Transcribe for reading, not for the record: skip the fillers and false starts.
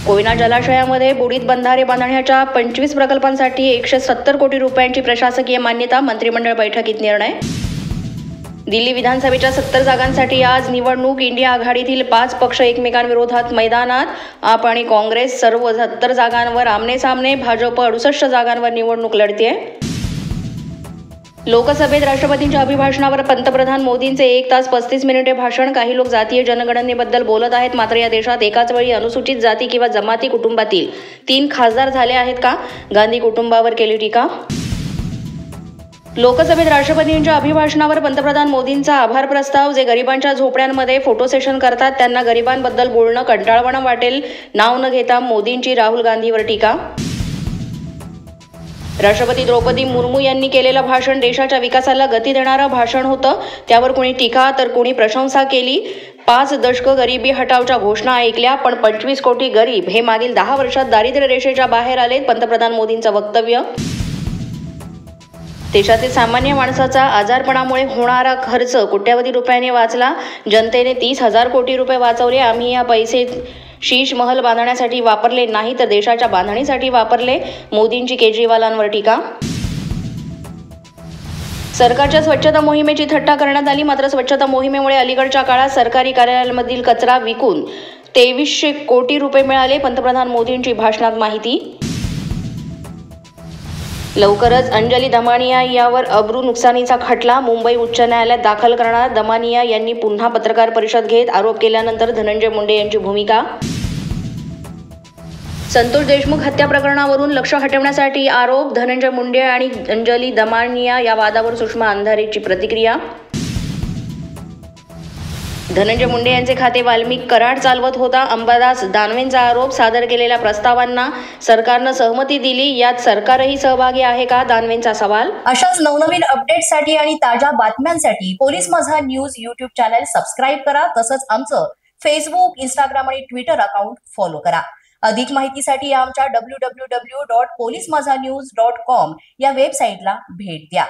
कोयना जलाशयामध्ये बुडीत बंधारे बांधण्याच्या 25 प्रकल्पांसाठी 170 कोटी रुपयांची प्रशासकीय मान्यता. मंत्रिमंडळ बैठकीत निर्णय. दिल्ली विधानसभेच्या 70 जागांसाठी आज निवडणूक. इंडिया आघाडीतील 5 पक्ष एकमेकांविरोधात मैदानात. आप आणि काँग्रेस सर्व 70 जागांवर आमनेसामने. भाजप 68 जागांवर निवडणूक लढतेय. लोकसभेत राष्ट्रपतींच्या अभिभाषणावर पंतप्रधान मोदींचे 1 तास 35 मिनिटे भाषण. काही लोक जातीय जनगणनेबद्दल बोलत आहेत, मात्र या देशात एकाच वेळी अनुसूचित जाती किंवा जमाती कुटुंबातील 3 खासदार झाले आहेत का? गांधी कुटुंबावर केली टीका. लोकसभेत राष्ट्रपतींच्या अभिभाषणावर पंतप्रधान मोदींचा आभार प्रस्ताव. जे गरिबांच्या झोपड्यांमध्ये फोटो सेशन करतात त्यांना गरिबांबद्दल बोलणं कंटाळवाणं वाटेल. नाव न घेता मोदींची राहुल गांधीवर टीका. राष्ट्रपती द्रौपदी मुर्मू यांनी केलेलं भाषण देशाच्या विकासाला गती देणारं भाषण होतं. त्यावर कुणी टीका तर कुणी प्रशंसा केली. 5 दशकं गरिबी हटावच्या घोषणा ऐकल्या, पण 25 कोटी गरीब हे मागील 10 वर्षात दारिद्र्य रेषेच्या बाहेर आलेत. पंतप्रधान मोदींचं वक्तव्य. देशातील सामान्य माणसाचा आजारपणामुळे होणारा खर्च कोट्यवधी रुपयांनी वाचला. जनतेने 30,000 कोटी रुपये वाचवले. आम्ही या पैसे शीश महल बांधण्यासाठी वापरले नाही तर देशाच्या बांधणीसाठी वापरले. मोदींची केजरीवालांवर टीका. सरकारच्या स्वच्छता मोहिमेची थट्टा करण्यात आली, मात्र स्वच्छता मोहिमेमुळे अलीकडच्या काळात सरकारी कार्यालयांमधील कचरा विकून 2300 कोटी रुपये मिळाले. पंतप्रधान मोदींची भाषणात माहिती. लवकरच अंजली दमानिया यावर अब्रू नुकसानीचा खटला मुंबई उच्च न्यायालयात दाखल करणार. दमानिया यांनी पुन्हा पत्रकार परिषद घेत आरोप केल्यानंतर धनंजय मुंडे यांची भूमिका. संतोष देशमुख हत्या प्रकरणावरून लक्ष हटवण्यासाठी आरोप. धनंजय मुंडे आणि अंजली दमानिया या वादावर सुषमा अंधारेची प्रतिक्रिया. धनंजय मुंडे यांचे खाते वाल्मिक कराड चालवत होता. अंबादास दानवेंचा आरोप. सादर केलेल्या प्रस्तावांना सरकारनं सहमती दिली, यात सरकारही सहभागी आहे का? दानवेंचा सवाल. अशाच नवनवीन अपडेट्ससाठी आणि ताज्या बातम्यांसाठी पोलीस माझा न्यूज यूट्यूब चॅनल सबस्क्राईब करा. तसंच आमचं फेसबुक, इंस्टाग्राम आणि ट्विटर अकाउंट फॉलो करा. अधिक माहितीसाठी आमच्या www.polismazhanews.com या वेबसाईटला भेट द्या.